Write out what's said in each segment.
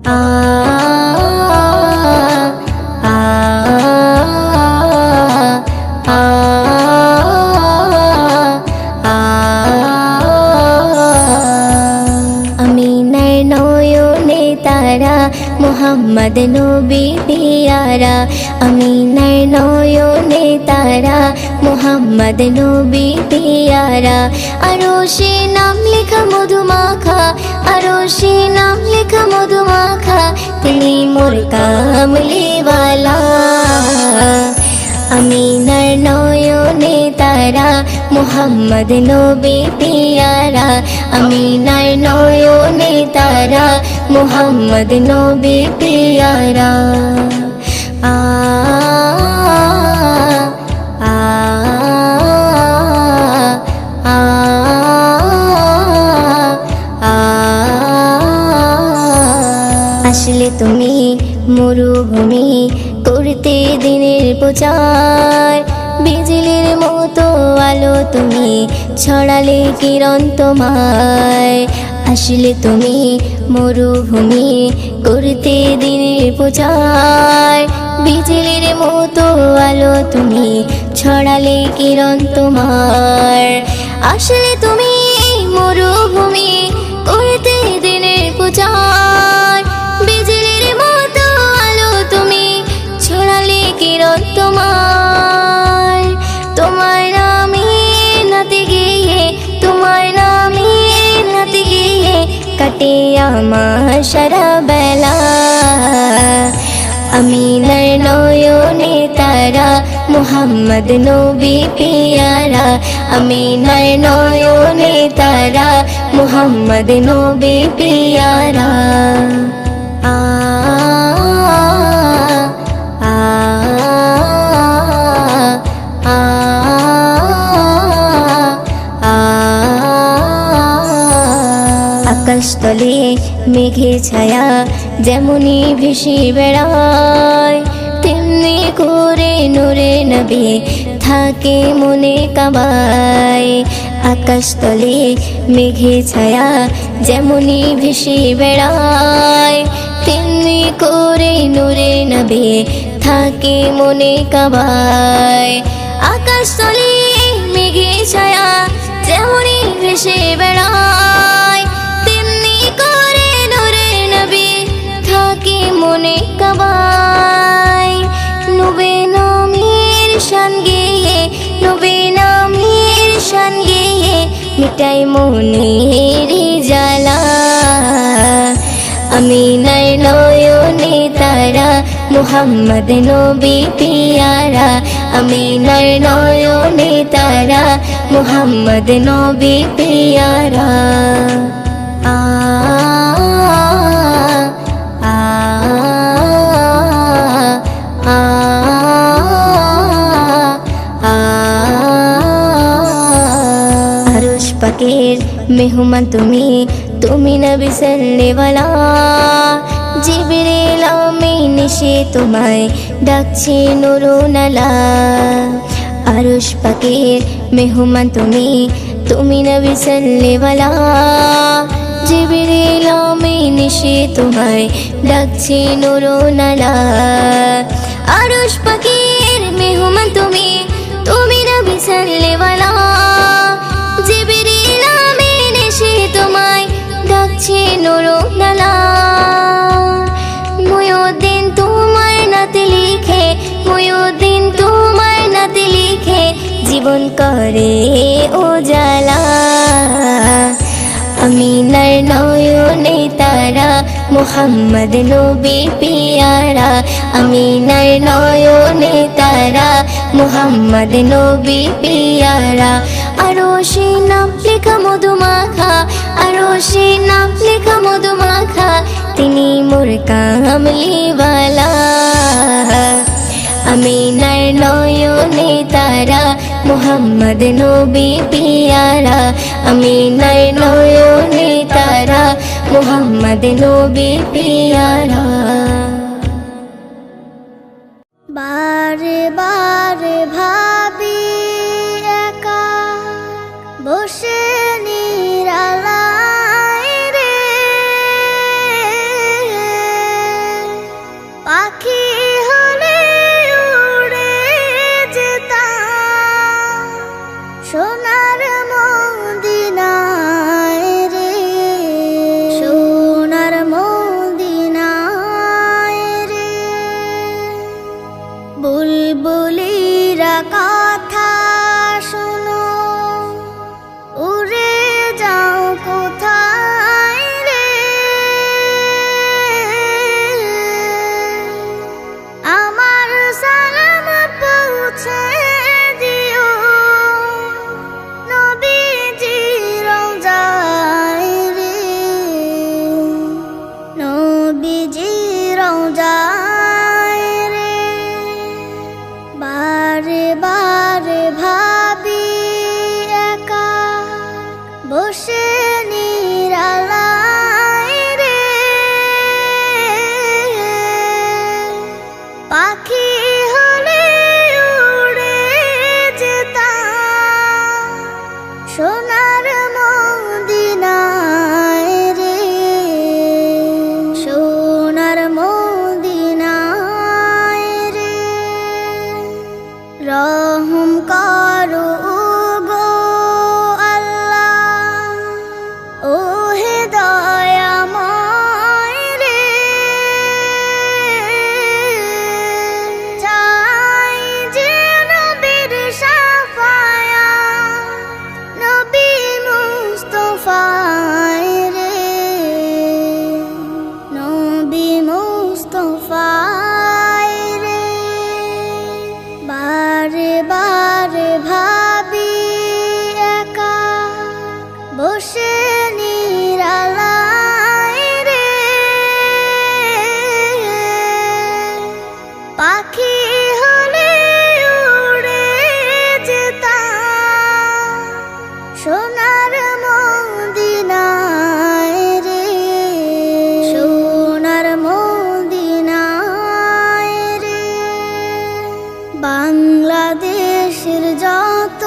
আ আ আ আমিনার নয়নে তারা মুহাম্মদ নবী পিয়ারা আমিনার নয়নে তারা মুহাম্মদ নবী পিয়ারা আরশে নাম লেখা মধুমাখা আরশে নাম লেখা মধুমাখা তিনি মোর কামলিওয়ালা আমিনার নয়নে তারা মুহাম্মদ নবী পিয়ারা আমিনার নয়নে তারা মুহাম্মদ নবী পিয়ারা আ আ আ আ আসলে তুমি মরুভূমি করতে দিনের প্রচার বিজলির মতো আলো তুমি ছড়ালে কিরণ তোমায় আসলে তুমি মরুভূমি করতে দিনের প্রচার বিজলির মতো আলো তুমি ছড়ালে কিরণ তোমার আসলে তুমি মরুভূমি করতে দিনের প্রচার বিজলির মতো আলো তুমি ছড়ালে কিরণ তোমার তোমার নামে নাতে গিয়ে তোমার নামে নাতে গিয়ে কাটে আমার সারা বেলা আমিনার নয়নে তারা মুহাম্মদ নবী পিয়ারা আমিনার নয়নে তারা মুহাম্মদ নবী পিয়ারা আ আ আ আ আকাশতলে মেঘে ছায়া যেমনি ভেসে বেড়ায় তেমনি করে নূরে নবী থাকে মনে কাবায় আকাশতলে মেঘে ছায়া যেমনি ভেসে বেড়ায় তেমনি করে নূরে নবী থাকে মনে কাবায় আকাশতলে মেঘে ছায়া যেমনি ভেসে বেড়ায় তেমনি করে নূরে নবী থাকে মনে কাবায় নবী নামের শান গেয়ে নবী নামের শান গেয়ে মিটাই মনের জ্বালা আমিনার নয়নে তারা মুহাম্মদ নবী পিয়ারা আমিনার নয়নে তারা মুহাম্মদ নবী পিয়ারা আ আ আ আ আরশ পাকের মেহমান তুমি তুমি নবী সাল্লেওয়ালা জিবরিল আমিন এসে তোমায় ডাকছে নুরুনালা আরশ পাকের মেহমান তুমি তুমি নবী সাল্লেওয়ালা জিবরিল আমিন এসে তোমায় ডাকছে নুরুনালা আরশ পাকের মেহমান তুমি তুমি নবী সাল্লেওয়ালা জিবরিল আমিন এসে তোমায় ডাকছে নুরুনালা মুয়ুদ্দিন তোমার নাতে লিখে মুয়ুদ্দিন তোমার নাতে লিখে জীবন করে উজালা আমিনার নয়নে তারা মুহাম্মদ নবী পিয়ারা আমিনার নয়নে তারা মুহাম্মদ নবী পিয়ারা আরশে নাম লেখা মধুমাখা আরশে নাম লেখা মধুমাখা তিনি মোর কামলিওয়ালা আমিনার নয়নে তারা মুহাম্মদ নবী পিয়ারা আমিনার নয়নে তারা মুহাম্মদ নবী পিয়ারা বারে বারে ভাবি একা বসে নিরালায় রে নবীজি রওজায় রে বারে বারে ভাবি একা বসে নিরালায় রে পাখি হলে উড়ে যেতাম সোনার মদিনায় রে সোনার মদিনায় রে রহম করো গো আল্লাহ ও হে দয়াময় রে চাই যে নবীর শাফায়াত নবী মুস্তাফায় রে নবী মুস্তাফায় রে বারে বারে ভাবি একা বসে নিরালায় রে পাখি হলে উড়ে যেতাম সোনার মদিনায় রে সোনার মদিনায় রে বাংলাদেশের যত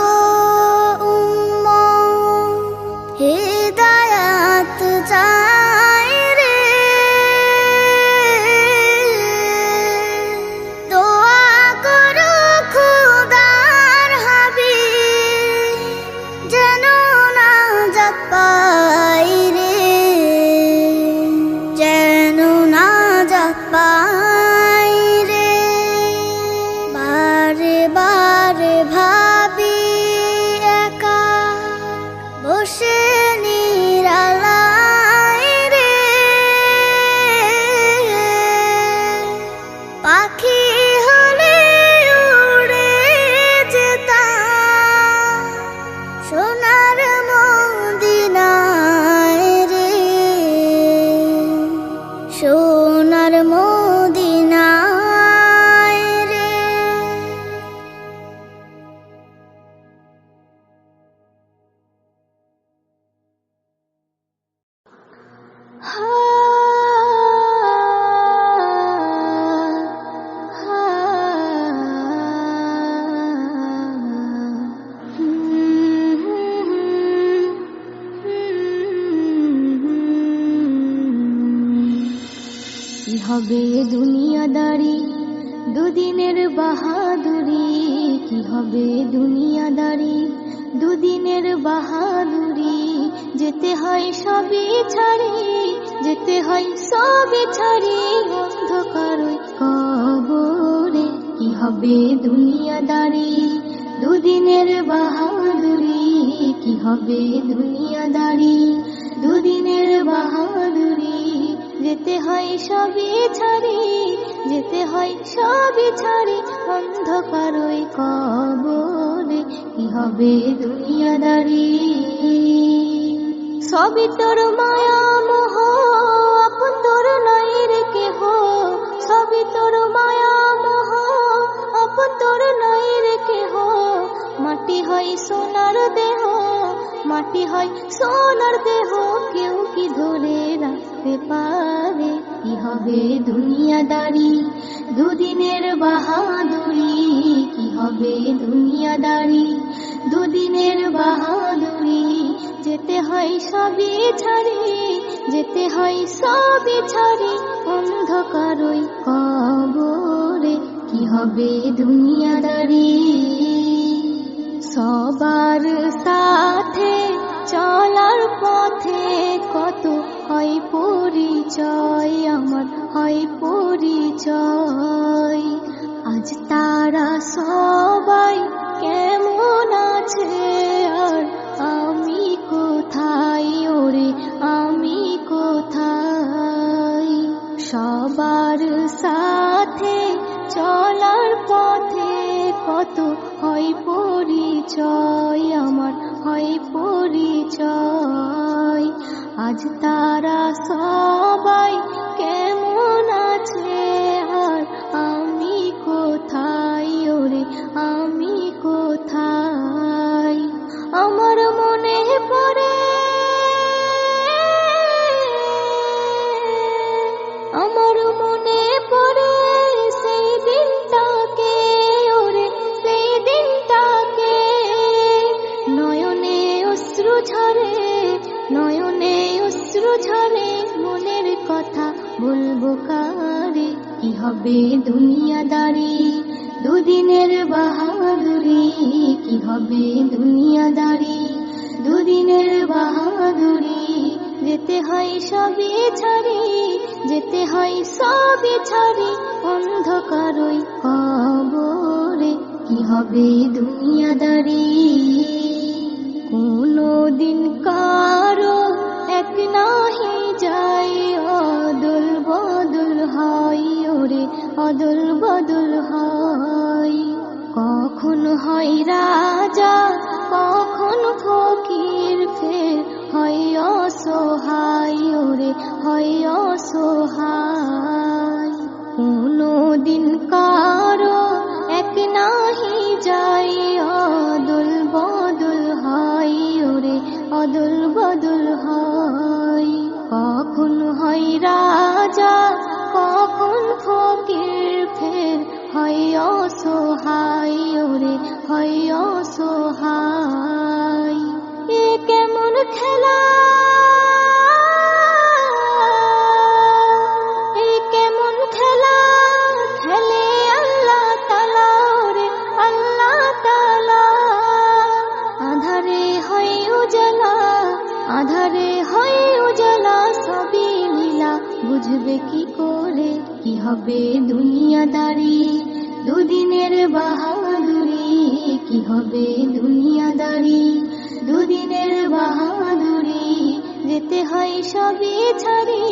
উম্মত হিদায়াত চায় রে দোয়া করো খোদার হাবিব যেন নাজাত পাই রে যেন নাজাত পাই রে বারে বারে ভাবি একা বসে নিরালায় রে পাখি হলে উড়ে যেতাম সোনার মদিনায় রে সোনার মদিনায় রে কি হবে দুনিয়াদারি দুদিনের বাহাদুরি কি হবে দুনিয়াদারি দুদিনের বাহাদুরি যেতে হয় সবই ছাড়ি যেতে হয় সবই ছাড়ি অন্ধকার ওই কবরে কি হবে দুনিয়াদারি দুদিনের বাহাদুরি কি হবে দুনিয়াদারি দুদিনের বাহাদুরি যেতে হয় সবই ছাড়ি যেতে হয় সবই ছাড়ি অন্ধকার ওই কবরে কি হবে দুনিয়াদারি সবই তোর মায়া মোহ আপন তোর নাই রে কেহ সবই তোর মায়া মোহ আপন তোর নাই রে কেহ মাটি হয় সোনার দেহ মাটি হয় সোনার দেহ কেউ কি ধরে রাখতে পারে কি হবে দুনিয়াদারি দুদিনের বাহাদুরি কি হবে দুনিয়াদারি দুদিনের বাহাদুরি যেতে হয় সবই ছাড়ি যেতে হয় সবই ছাড়ি অন্ধকার ওই কবরে কি হবে দুনিয়াদারি সবার সাথে চলার পথে কত হয় পরিচয় আমার হয় পরিচয় আজ তারা সবাই কেমন আছে আর আমি কোথায় ওরে আমি কোথায় সবার সাথে চলার পথে কত হয় পরিচয় আমার হয় পরিচয় আজ তারা সবাই কেমন বলবো কারে কি হবে দুনিয়াদারি, দুদিনের বাহাদুরি কি হবে দুনিয়াদারি, দুদিনের বাহাদুরি। যেতে হয় সবই ছাড়ি, যেতে হয় সবই ছাড়ি, অন্ধকারই কবরে কি হবে দুনিয়াদারি। কোনো দিন কারো এক নাহি যায়, অদল বদল হয় ওরে অদল বদল হয়। কখন হয় রাজা কখন ফকির, ফের হয় অসহায় ওরে হয় অসহায়। কোনো দিন কারো এক নাহি যায়, অদল বদল হয় ওরে অদল বদল হয়। কখন হয় রাজা কখন ফকির, ফের হয় অসহায় ওরে হয় অসহায়। এ কেমন খেলা, এ কেমন খেলা খেলে আল্লাহ তাআলা ওরে আল্লাহ তাআলা। আধারে হয় উজালা, আধারে হয় উজালা, সবই লীলা বুঝবে কি করে কি হবে দুনিয়াদারি, দুদিনের বাহাদুরি কি হবে দুনিয়াদারি, দুদিনের বাহাদুরি। যেতে হয় সবই ছাড়ি,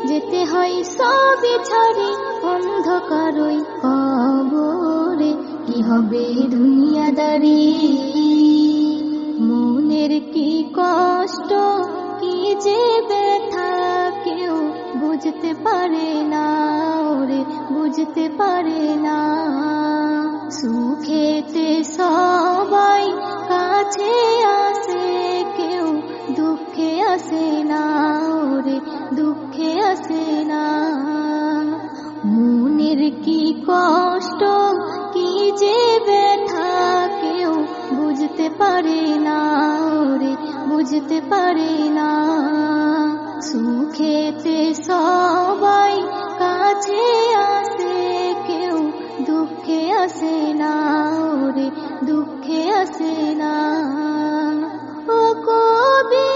যেতে হয় সবই ছাড়ি, অন্ধকারই কবরে কি হবে দুনিয়াদারি। মনের কি কষ্ট কি যে ব্যথা, কেউ বুঝতে পারে না ওরে বুঝতে পারে না। সুখেতে সবাই কাছে আসে, কেউ দুঃখে আসে না ওরে দুঃখে আসে না। মনের কি কষ্ট কি যে ব্যথা, কেউ বুঝতে পারে না ওরে বুঝতে পারে না। সুখেতে সবাই কাছে আসে, কেউ দুঃখে আসে না ওরে দুঃখে আসে না। ও কবি,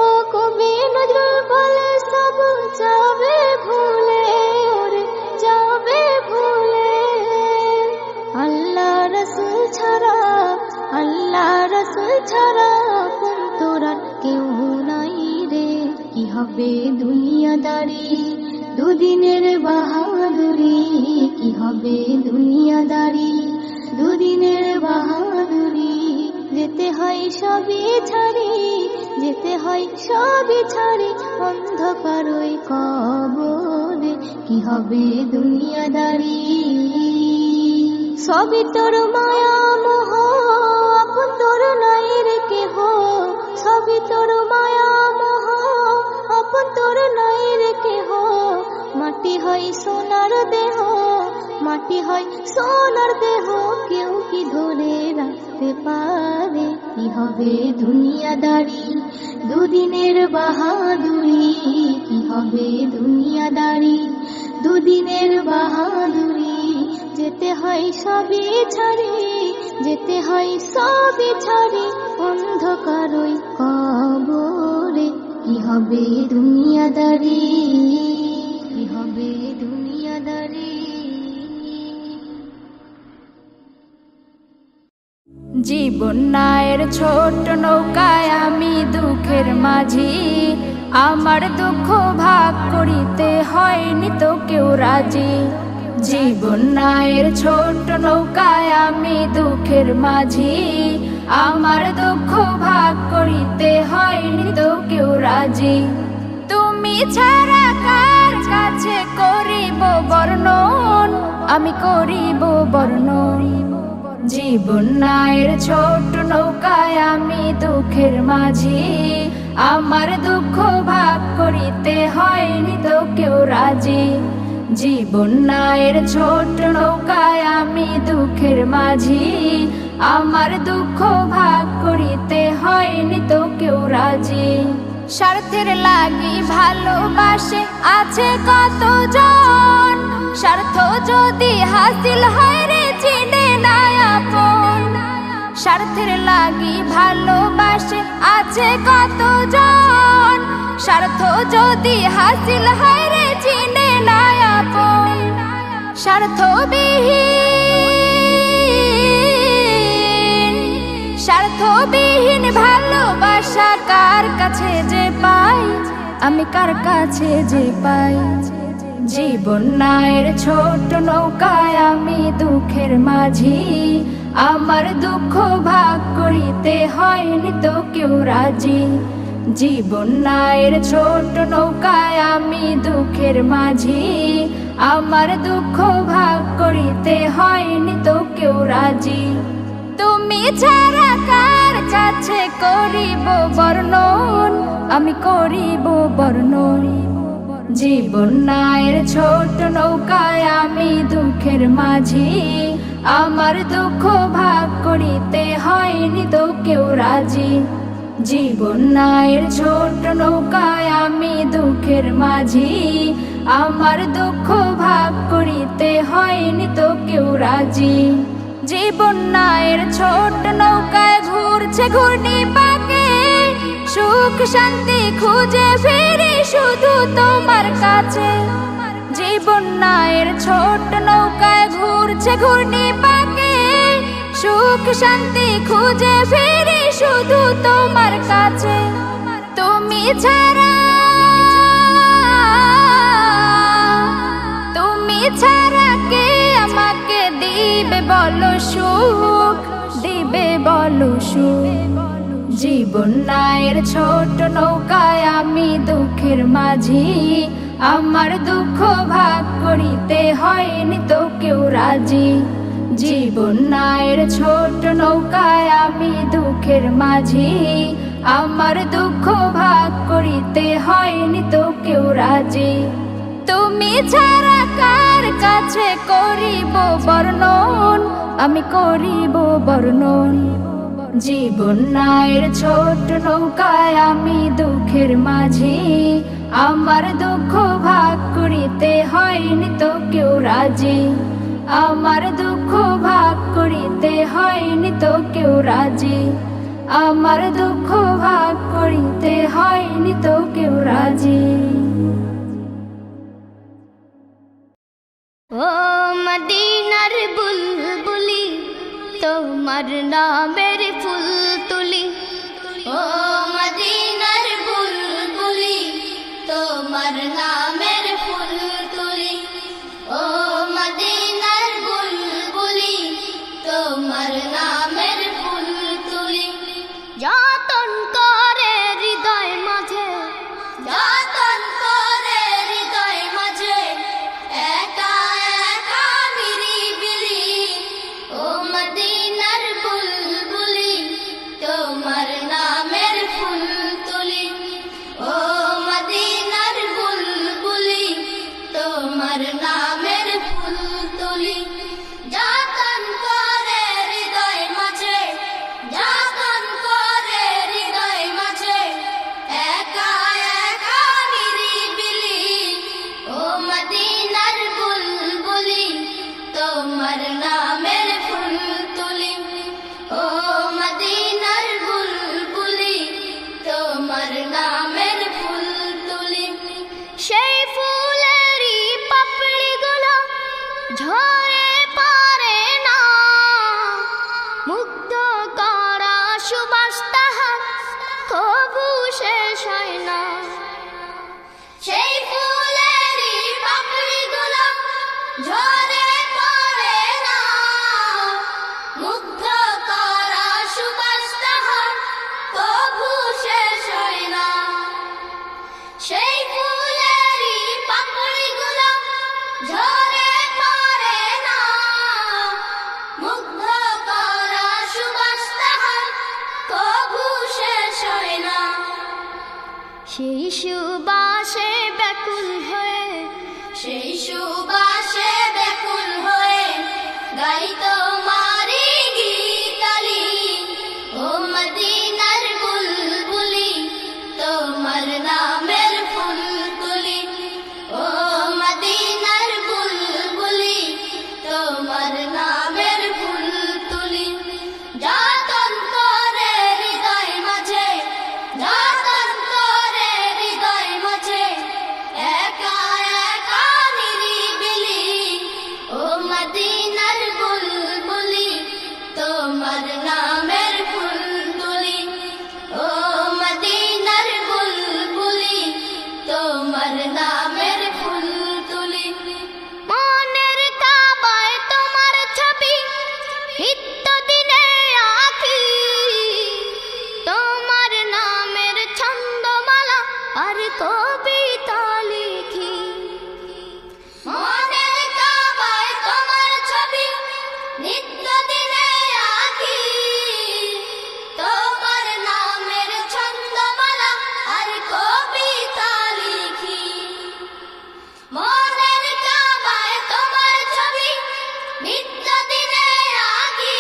ও কবি নজরুল বলে সব যাবে ভুলে ওরে যাবে ভুলে। আল্লাহ রসুল ছাড়া, আল্লাহ রসুল ছাড়া আপন তোর আর কেউ নাই রে। কি হবে দুনিয়াদারি, দুদিনের বাহাদুরি কি হবে দুনিয়াদারি, দুদিনের বাহাদুরি। যেতে হয় সবই ছাড়ি, যেতে হয় সবই ছাড়ি, অন্ধকারই কবরে কি হবে দুনিয়াদারি। সবই তোর মায়া মোহ, আপন তোর নাই রে কেহ, সবই তোর মায়া মোহ, আপন তোর নাই রে কেহ। মাটি হয় সোনার দেহ, মাটি হয় সোনার দেহ, কেউ কি ধরে রাখতে পারে কি হবে দুনিয়াদারি, দুদিনের বাহাদুরি কি হবে দুনিয়াদারি, দুদিনের বাহাদুরি। যেতে হয় সবই ছাড়ি, যেতে হয় সবই ছাড়ি, অন্ধকারই কবরে কি হবে দুনিয়াদারি, কি হবে দুনিয়াদারি। জীবন নায়ের ছোট নৌকায় আমি দুঃখের মাঝি, আমার দুঃখ ভাগ করিতে হয়নি তো কেউ রাজি। জীবন নায়ের ছোট নৌকায় আমি দুঃখের মাঝি, আমার দুঃখ ভাগ করিতে হয়নি তো কেউ রাজি। তুমি ছাড়া কার কাছে করিব বর্ণন, আমি করিব বর্ণন। জীবন নায়ের ছোট নৌকায় আমি দুঃখের মাঝি, আমার দুঃখ ভাগ করিতে হয়নি তো কেউ রাজি। জীবন নায়ের ছোট নৌকায় আমি দুঃখের মাঝি, আমার দুঃখ ভাগ করিতে হয়নি তো কেউ রাজি। স্বার্থের লাগি ভালোবাসে আছে কতজন, স্বার্থ যদি হাসিল হয় রে চিনে না আপন। স্বার্থের লাগি ভালোবাসে আছে কতজন, স্বার্থ যদি হাসিল হয় রে চিনে না আপন। স্বার্থবিহীন ভালোবাসা কার কাছে যে পাই, আমি কার কাছে যে পাই। জীবন নায়ের ছোট নৌকায় আমি দুঃখের মাঝি, আমার দুঃখ ভাগ করিতে হয়নি তো কেউ রাজি। জীবন নায়ের ছোট নৌকায় আমি দুঃখের মাঝি, আমার দুঃখ ভাগ করিতে হয়নি তো কেউ রাজি। তুমি ছাড়া কার কাছে করিব বর্ণন, আমি করিব বর্ণন। জীবন নায়ের ছোট নৌকায় আমি দুঃখের মাঝি, আমার দুঃখ ভাগ করিতে হয়নি তো কেউ রাজি। জীবন নায়ের ছোট নৌকায় আমি দুঃখের মাঝি, আমার দুঃখ ভাগ করিতে হয়নি তো কেউ রাজি। জীবন নায়ের ছোট নৌকায় ঘুরছে ঘূর্ণি পাকে, সুখ শান্তি খুঁজে ফিরি শুধু তোমার কাছে। জীবন নায়ের ছোট নৌকায় ঘুরছে ঘূর্ণি পাকে, সুখ শান্তি খুঁজে ফিরি শুধু তোমার কাছে। তুমি ছাড়া কে আমাকে দিবে বলো সুখ, দিবে বলো সুখ। জীবন নায়ের ছোট নৌকায় আমি দুঃখের মাঝি, আমার দুঃখ ভাগ করিতে হয়নি তো কেউ রাজি। জীবন নায়ের ছোট নৌকায় আমি দুঃখের মাঝি, আমার দুঃখ ভাগ করিতে হয়নি তো কেউ রাজি। তুমি ছাড়া কার কাছে করিব বর্ণন, আমি করিব বর্ণন। জীবন নায়ের ছোট নৌকায় আমি দুঃখের মাঝি, আমার দুঃখ ভাগ করিতে হয়নি তো কেউ রাজি। আমার দুঃখ ভাগ করিতে হয়নি তো কেউ রাজি, আমার দুঃখ ভাগ করিতে হয়নি তো কেউ রাজি। ও মদিনার বুলবুলি, তোমার নামের ফুল তুলি। ও মদিনার বুলবুলি, তোমার নামের ফুল তুলি। ও মদিনার বুলবুলি, তোমার নামের ফুল তুলি। যতন করে হৃদয় মাঝে, যতন করে হৃদয় মাঝে, একা একা নিরিবিলি। ও মদিনার বুলবুলি, তোমার নামের ফুল তুলি। ও মদিনার বুলবুলি, তোমার নামের ফুল তুলি। যতন করে হৃদয় মাঝে, যতন করে হৃদয় মাঝে, একা একা নিরিবিলি। ও মদিনার বুলবুলি, তোমার নামের ফুল তুলি। ও মদিনার বুলবুলি, তোমার নামের ফুল তুলি। সেই ফুলেরই পাপড়িগুলো ঝরে পড়ে না, মুগ্ধ করা সুবাস তাহার কবু শেষ হয় না। সেই ফুলেরই পাপড়িগুলো ঝরে পড়ে না, মুগ্ধ করা সুবাস তাহার কবু শেষ হয় না। সেই ফুলেরই পাপড়িগুলো ঝরে পড়ে না, মুগ্ধ করা সুবাস তাহার কবু শেষ হয় না। সেই সুবাসে ব্যাকুল হয়ে, সেই সুবাসে ব্যাকুল হয়ে গাই তোমারি গীতালি। ও মদিনার কবিতা লিখি। মনের কাবায় তোমার ছবি নিত্য দিনে আঁকি, তোমার নামের ছন্দমালা আর কবিতা লিখি। মনের কাবায় তোমার ছবি নিত্য দিনে আঁকি,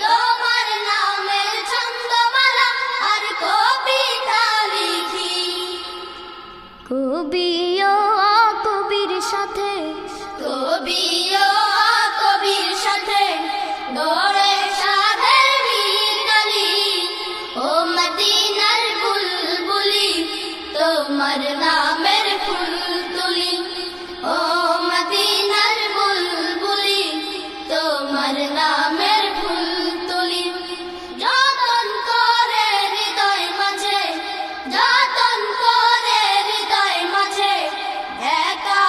তোমার নামের ছন্দমালা আর কবিতা লিখি। কবি ও কবির সাথে, কবি ও কবির সাথে দৌড়ে সাধের মিতালি, ও মদিনার বুলবুলি তোমার নামের ফুল তুলি, ও মদিনার বুলবুলি তোমার নামের ফুল তুলি। যতন করে হৃদয় মাঝে, যতন করে হৃদয় মাঝে একা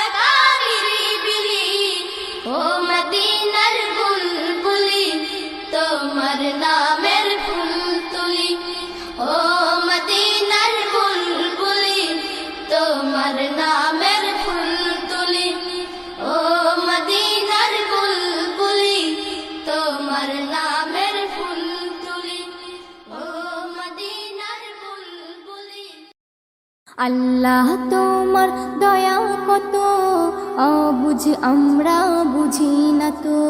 একা নিরিবিলি, ও মদিনার বুলবুলি তোমার নামের ফুল তুলি, ও মদিনার বুলবুলি তোমার নামের ফুল তুলি, ও মদিনার বুলবুলি তোমার নামের ফুল তুলি, ও মদিনার বুলবুলি। আল্লাহ তোমার দয়া কত অবুঝ আমরা বুঝি না তো,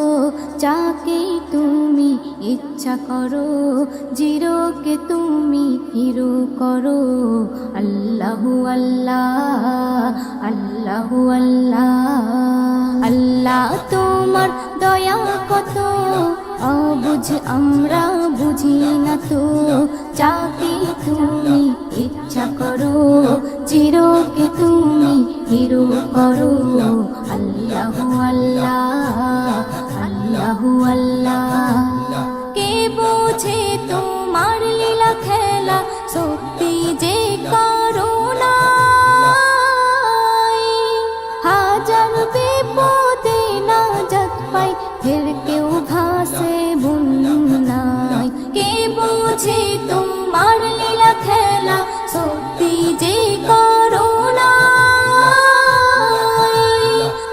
যাকে তুমি ইচ্ছা করো জিরোকে তুমি হিরো করো। আল্লাহু আল্লাহ, আল্লাহু আল্লাহ। আল্লাহ তোমার দয়া কত অবুঝ আমরা বুঝি না তো, যাকে তুমি ইচ্ছা করো চিরকে তুমি হিরো করো। আল্লাহু আল্লাহ, আল্লাহু আল্লাহ। কে বোঝে তোমার লীলা খেলা, সত্যি যে করুণা, হাজার বিপদে নাজাত পাই ফের কেউ ভাসে বন্যায়। কে বোঝে তোমার লীলা খেলা, সত্যি যে করুণা,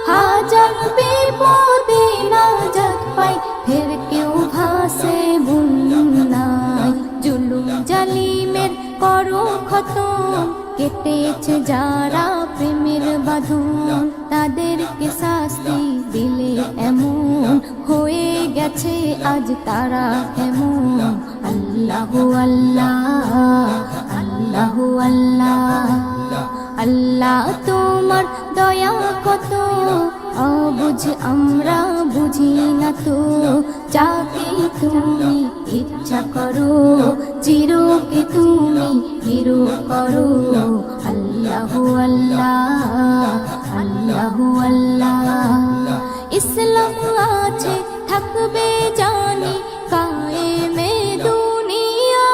হাজার বিপদে নাজাত পাই ফের কেউ ভাসে বন্যায়। জুলুম জালিমের করো খতম, কেটেছে যারা প্রেমের বাঁধন, তাদেরকে শাস্তি দিলে এমন হয়ে গেছে আজ তারা কেমন। আল্লাহু আল্লাহ, আল্লাহু আল্লাহ। আল্লাহ তোমার দয়া কত অবুঝ আমরা বুঝি না তো, যাকে তুমি ইচ্ছা করো চিরকে তুমি হিরো করো। আল্লাহু আল্লাহ, আল্লাহু আল্লাহ। ইসলাম আছে থাকবে জানি কায়েমে দুনিয়া,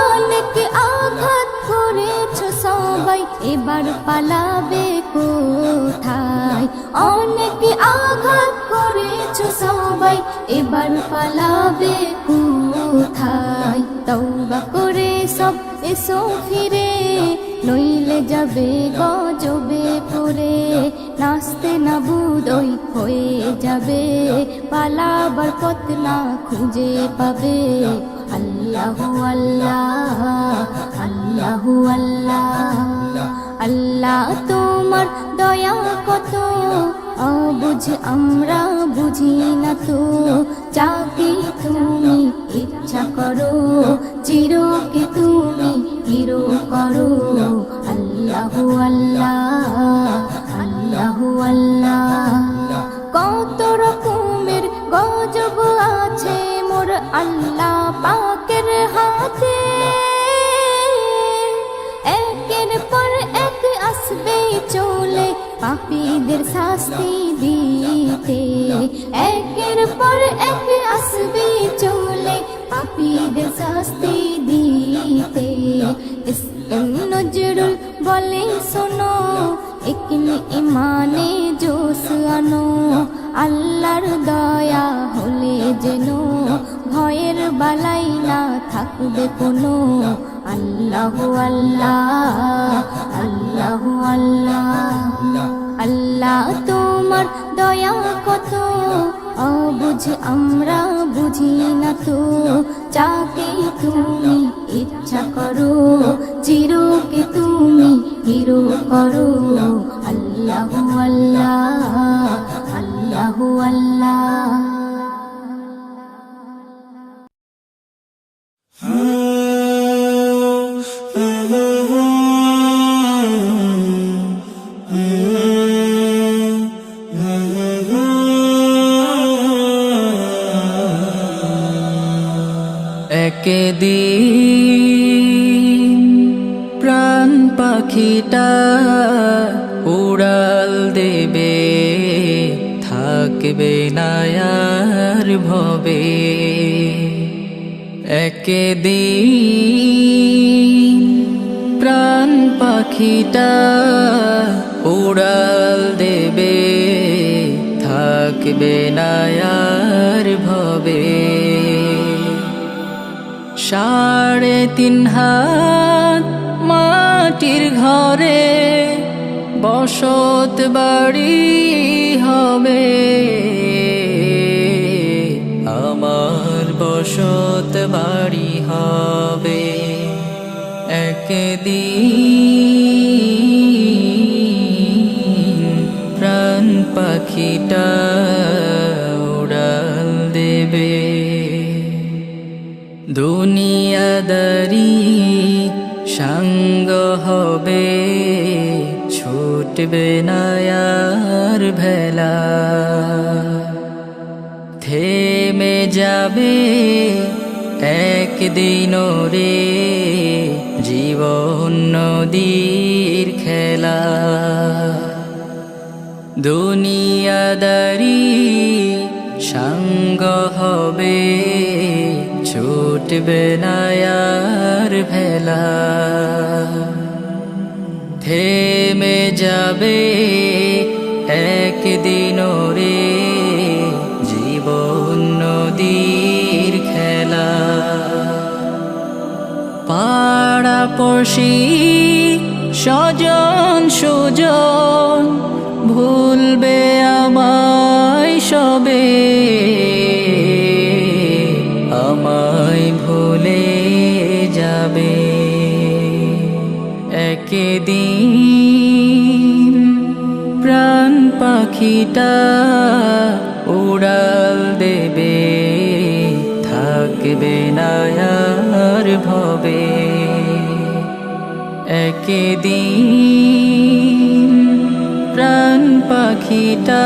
অনেক আঘাত করেছ সবাই এবার পালাবে কোথায়। অনেক আঘাত করেছ সবাই এবার পালাবে কোথায়। তওবা করে সব এসো ফিরে, নইলে যাবে গজবে পড়ে। নাচতে না বুদই হয়ে যাবে, পালাবার পথ না খুঁজে পাবে। আল্লাহু আল্লাহ, আল্লাহু আল্লাহ। আল্লাহ তোমার দয়া কত অবুঝ আমরা বুঝি না তো, যাকে তুমি ইচ্ছা করো চিরকে তুমি হিরো করো। আল্লাহু আল্লাহ, আল্লাহু আল্লাহ। কত রকমের গজব আছে মোর আল্লাহ পাকের হাতে, একের পর এক আসবে চলে পাপীদের শাস্তি দিতে। একের পর এক আসবে চলে পাপীদের শাস্তি দিতে। নজরুল বলে শোনো, একনি ইমানে জোশ আনো। আল্লাহর দয়া হলে যেন ভয়ের বালাই না থাকবে কোনো। আল্লাহু আল্লাহ আল্লাহু আল্লাহ আল্লাহ তোমার দয়া কত অবুঝ আমরা বুঝি না তো যাকে তুমি ইচ্ছা করো চিরকে তুমি হিরো করো আল্লাহু আল্লাহ আল্লাহু আল্লাহ একদিন প্রাণ পাখিটা উড়াল দেবে, থাকবে না আর ভবে। একদিন প্রাণ পাখিটা উড়াল দেবে, থাকবে না আর ভবে। 3.5 হাত মাটির ঘরে বসত বাড়ি হবে, আমার বসত বাড়ি হবে। একদিন প্রাণ পাখিটা উড়াল দেবে। দুনিয়াদারি সঙ্গ হবে, ছুটবে না আর ভেলা। থেমে যাবে একদিন রে জীবন নদীর খেলা। দুনিয়াদারি সঙ্গ হবে, ছুটবে না আর ভেলা। থেমে যাবে একদিন রে জীবন নদীর খেলা। পাড়াপড়শি স্বজন সুজন ভুলবে আমায় সবে, আমায় ভুলে যাবে। একদিন প্রাণ পাখিটা উড়াল দেবে, থাকবে না আর ভবে। একদিন প্রাণ পাখিটা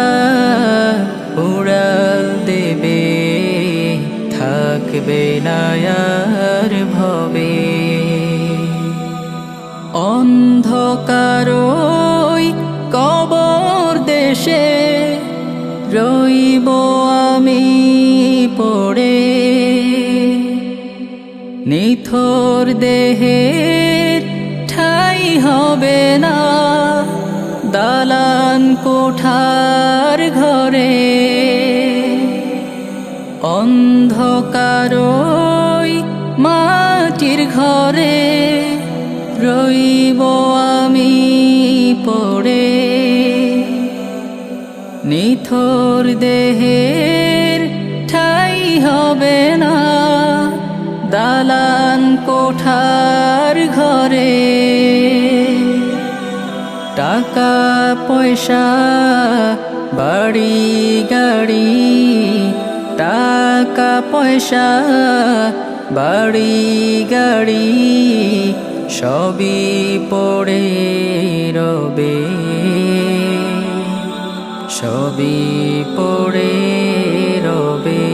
উড়াল দেবে, থাকবে না আর ভবে। অন্ধকারই কবর দেশে রইব আমি পড়ে, নিথর দেহের ঠাই হবে না দালান কোঠার ঘরে। অন্ধকারই মাটির ঘরে রইব আমি পড়ে, নিথর দেহের ঠাই হবে না দালান কোঠার ঘরে। টাকা পয়সা বাড়ি গাড়ি, টাকা পয়সা বাড়ি গাড়ি সবই পড়ে রবে, সবই পড়ে রবে।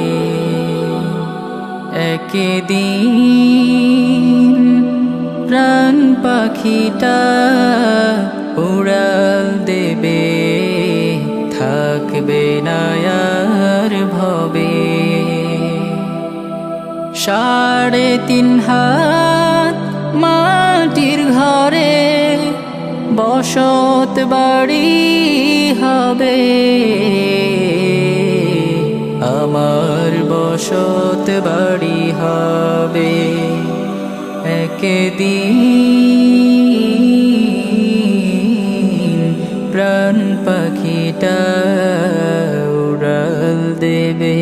একদিন প্রাণ পাখিটা উড়াল দেবে, থাকবে না আর ভবে। 3.5 হাত মাটির ঘরে বসত বাড়ি হবে, আমার বসত বাড়ি হবে। একদিন প্রাণ পাখিটা উড়াল দেবে।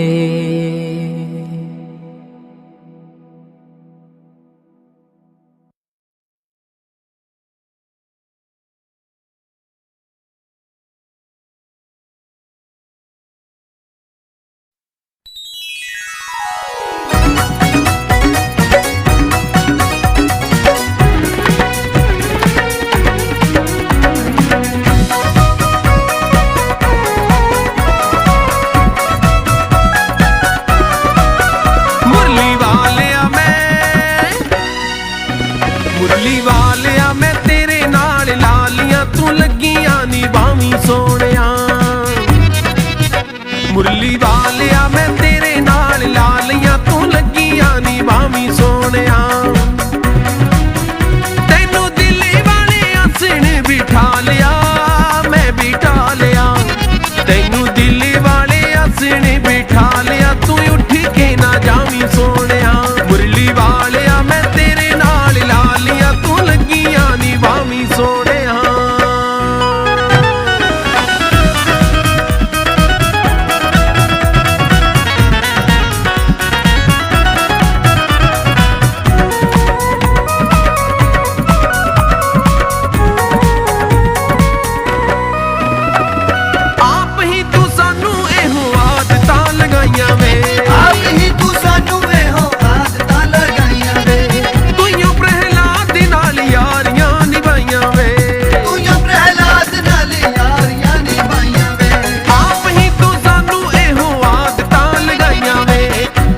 ਮੁਰਲੀ ਵਾਲਿਆ ਮੈਂ ਤੇਰੇ ਨਾਲ ਲਾਲੀਆਂ ਤੂੰ ਲੱਗੀਆਂ ਨੀ ਬਾਵੀਂ ਸੋਹਣਿਆ। ਮੁਰਲੀ ਵਾਲਿਆ ਮੈਂ ਤੇਰੇ ਨਾਲ ਲਾਲੀਆਂ ਤੂੰ ਲੱਗੀਆਂ ਨੀ ਬਾਵੀਂ ਸੋਹਣਿਆ। ਤੈਨੂੰ ਦਿੱਲੀ ਵਾਲੇ ਆਸਣ ਬਿਠਾ ਲਿਆ ਮੈਂ ਬਿਠਾ ਲਿਆ। ਤੈਨੂੰ ਦਿੱਲੀ ਵਾਲੇ ਆਸਣ ਬਿਠਾ ਲਿਆ ਤੂੰ ਉੱਠ ਕੇ ਨਾ ਜਾਵੀਂ ਸੋਹਣਿਆ। ਮੁਰਲੀ ਵਾਲਿਆ ਮੈਂ ਤੇਰੇ ਨਾਲ ਲਾਲੀਆਂ ਤੂੰ ਲੱਗੀਆਂ ਨੀ ਬਾਵੀਂ ਸੋਹਣਿਆ। ਆਪ ਹੀ ਤੂੰ ਸਾਨੂੰ ਇਹੋ ਆਦਤਾਂ ਲਗਾਈਆਂ ਵੇ। ਆਪ ਹੀ ਤੂੰ ਸਾਨੂੰ ਇਹੋ ਆਦਤਾਂ ਲਗਾਈਆਂ ਵੇ। ਤੂੰ ਯੋ ਪ੍ਰਹਿਲਾਦ ਨਾਲ ਯਾਰੀਆਂ ਨਿਭਾਈਆਂ ਵੇ। ਤੂੰ ਯੋ ਪ੍ਰਹਿਲਾਦ ਨਾਲ ਯਾਰੀਆਂ ਨਿਭਾਈਆਂ ਵੇ। ਆਪ ਹੀ ਤੂੰ ਸਾਨੂੰ ਇਹੋ ਆਦਤਾਂ ਲਗਾਈਆਂ ਵੇ।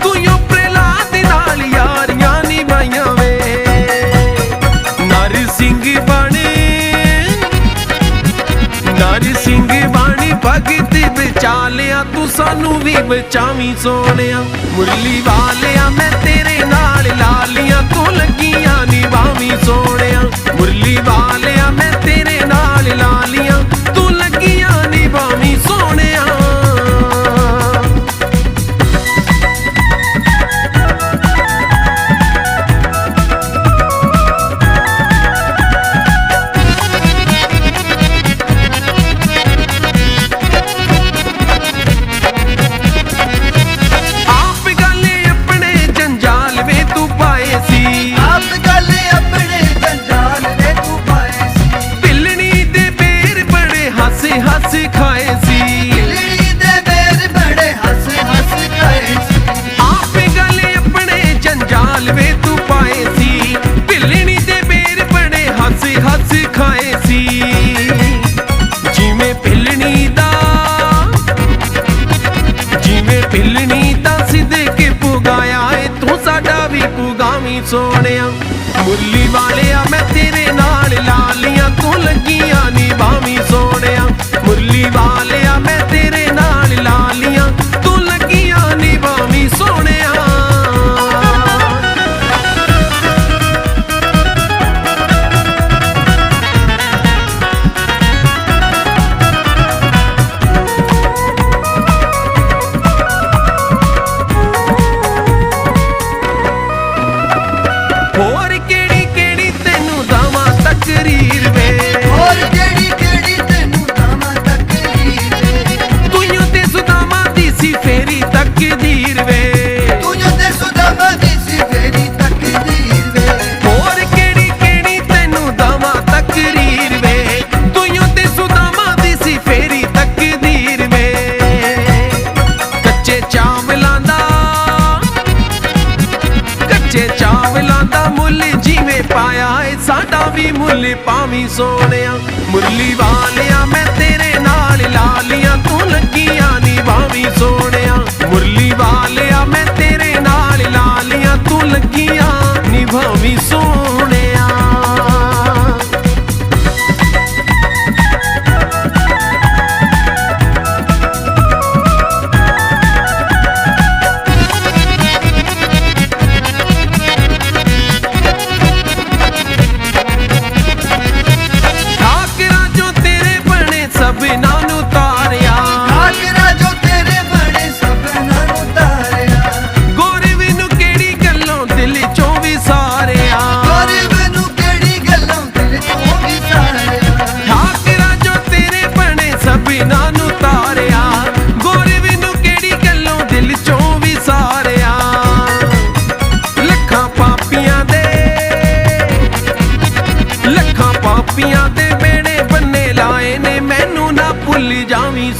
ਤੂੰ ਯੋ ਪ੍ਰਹਿਲਾਦ ਨਾਲ ਯਾਰੀਆਂ ਨਿਭਾਈਆਂ ਵੇ। ਨਰ ਸਿੰਘ ਬਾਣੀ ਭਗਤ ਵਿਚਾਲਿਆ ਤੂੰ ਸਾਨੂੰ ਵੀ ਬਚਾਵੀਂ ਸੋਹਣਿਆ। ਮੁਰਲੀ ਵਾਲਿਆ ਮੈਂ ਤੇਰੇ ਨਾਲ ਲਾਲੀਆਂ ਤੂੰ ਲੱਗੀਆਂ ਨੀ ਬਾਵੀਂ ਸੋਹਣਿਆ। ਮੁਰਲੀ ਵਾਲਿਆ ਮੈਂ ਤੇਰੇ ਨਾਲ ਲਾਲੀਆਂ ਤੂੰ ਲੱਗੀਆਂ ਨੀ ਬਾਵੀਂ ਸੋਹਣਿਆ। ਆਪ ਗੱਲ ਆਪਣੇ ਜੰਜਾਲ ਵੇ ਤੂੰ ਪਾਏ ਸੀ। ਆਪ ਗੱਲ ਆਪਣੇ ਜੰਜਾਲ ਨੇ ਤੂੰ ਪਾਏ ਸੀ। ਪਿਲਣੀ ਦੇ ਬੇਰ ਬੜੇ ਹੱਸ ਹੱਸ ਖਾਏ ਸੀ। ਦਿੱਲੀ ਦੇ ਬੇਰ ਬੜੇ ਹੱਸ ਹੱਸ ਖਾਏ ਸੀ। ਆਪ ਗੱਲ ਆਪਣੇ ਜੰਜਾਲ ਵੇ ਤੂੰ ਪਾਏ ਸੀ। ਪਿਲਣੀ ਦੇ ਬੇਰ ਬੜੇ ਹੱਸ ਹੱਸ ਖਾਏ ਸੀ। ਜਿਵੇਂ ਪਿਲਣੀ ਦਾ ਸਿੱਧਕੇ ਪੁਗਾਇਆ ਏ ਤੂੰ ਸਾਡਾ ਵੀ ਪੁਗਾਵੀਂ ਸੋਹਣਿਆ। ਮੁਰਲੀ ਵਾਲਿਆ ਮੈਂ ਤੇਰੇ ਨਾਲ ਲਾਲੀਆਂ ਤੂੰ ਲੱਗੀਆਂ ਨੀ ਬਾਵੀਂ ਸੋਹਣਿਆ। ਮੁਰਲੀ ਵਾਲਿਆ ਮੈਂ ਤੇਰੇ ਨਾਲ ਲਾਲੀਆਂ ਤੂੰ ਲੱਗੀਆਂ ਨੀ ਬਾਵੀਂ ਸੋਹਣਿਆ। ਹੋਰ ਕਿਹੜੀ ਕਿਹੜੀ ਤੈਨੂੰ ਦਾਵਾਂ ਤਕਰੀਰ ਵੇ। ਹੋਰ ਕਿਹੜੀ ਕਿਹੜੀ ਤੈਨੂੰ ਦਾਵਾਂ ਤਕਰੀਰ ਵੇ। ਤੂੰ ਯੋ ਤੇ ਸੁਦਾਮਾ ਦੀ ਸੀ ਫੇਰੀ ਤਕਦੀਰ ਵੇ। ਤੂੰ ਜੋ ਤੇ ਸੁਦਾਮਾ ਦੀ ਸੀ ਫੇਰੀ ਤਕਦੀਰ ਵੇ। ਹੋਰ ਕਿਹੜੀ ਕਿਹੜੀ ਤੈਨੂੰ ਦਾਵਾਂ ਤਕਰੀਰ ਵੇ। ਤੂੰ ਯੋ ਤੇ ਸੁਦਾਮਾ ਦੀ ਸੀ ਫੇਰੀ ਤਕਦੀਰ ਵੇ। ਕੱਚੇ ਚਾਵਲਾਂ ਦਾ ਮੁੱਲ ਜਿਵੇਂ ਪਾਇਆ ਏ ਸਾਡਾ ਵੀ ਮੁੱਲ ਪਾਵੀਂ ਸੋਹਣਿਆ। ਮੁਰਲੀ ਵਾਲਿਆ ਮੈਂ ਤੇਰੇ ਨਾਲ ਲਾਲੀਆਂ ਤੂੰ ਲੱਗੀਆਂ ਨੀ ਬਾਵੀਂ ਸੋਹਣਿਆ। ਮੁਰਲੀ ਵਾਲਿਆ ਮੈਂ ਤੇਰੇ ਨਾਲ ਲਾਲੀਆਂ ਤੂੰ ਲੱਗੀਆਂ ਨੀ ਬਾਵੀਂ ਸੋਹਣਿਆ। ਠਾਕਰਾਂ ਜੋ ਤੇਰੇ ਬਣੇ ਸਭਨਾਂ ਨੂੰ ਤਾਰਿਆ। ਠਾਕਰਾ ਜੋ ਤੇਰੇ ਬਣੇ ਸਭਨਾਂ ਨੂੰ ਤਾਰਿਆ। ਗੋਰੇ ਵੀ ਨੂੰ ਕਿਹੜੀ ਗੱਲੋਂ ਦਿਲ ਚੋਂ ਵਿਸਾਰਿਆ।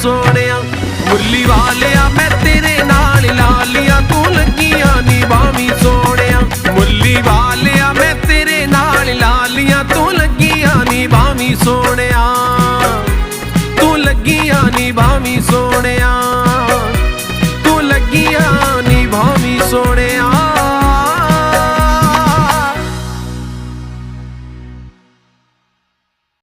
ਸੋਹਣਿਆ ਮੁੱਲੀ ਵਾਲਿਆ ਮੈਂ ਤੇਰੇ ਨਾਲ ਲਾ ਲਿਆ ਤੂੰ ਲੱਗੀਆਂ ਨਿਭਾਵੀਂ ਸੋਹਣਿਆ ਮੁੱਲੀ ਵਾਲਿਆ ਮੈਂ ਤੇਰੇ ਨਾਲ ਲਾ ਲਿਆ ਤੂੰ ਲੱਗੀਆਂ ਨਿਭਾਵੀਂ ਸੋਹਣਿਆ ਤੂੰ ਲੱਗੀਆਂ ਨਿਭਾਵੀਂ ਸੋਹਣਿਆ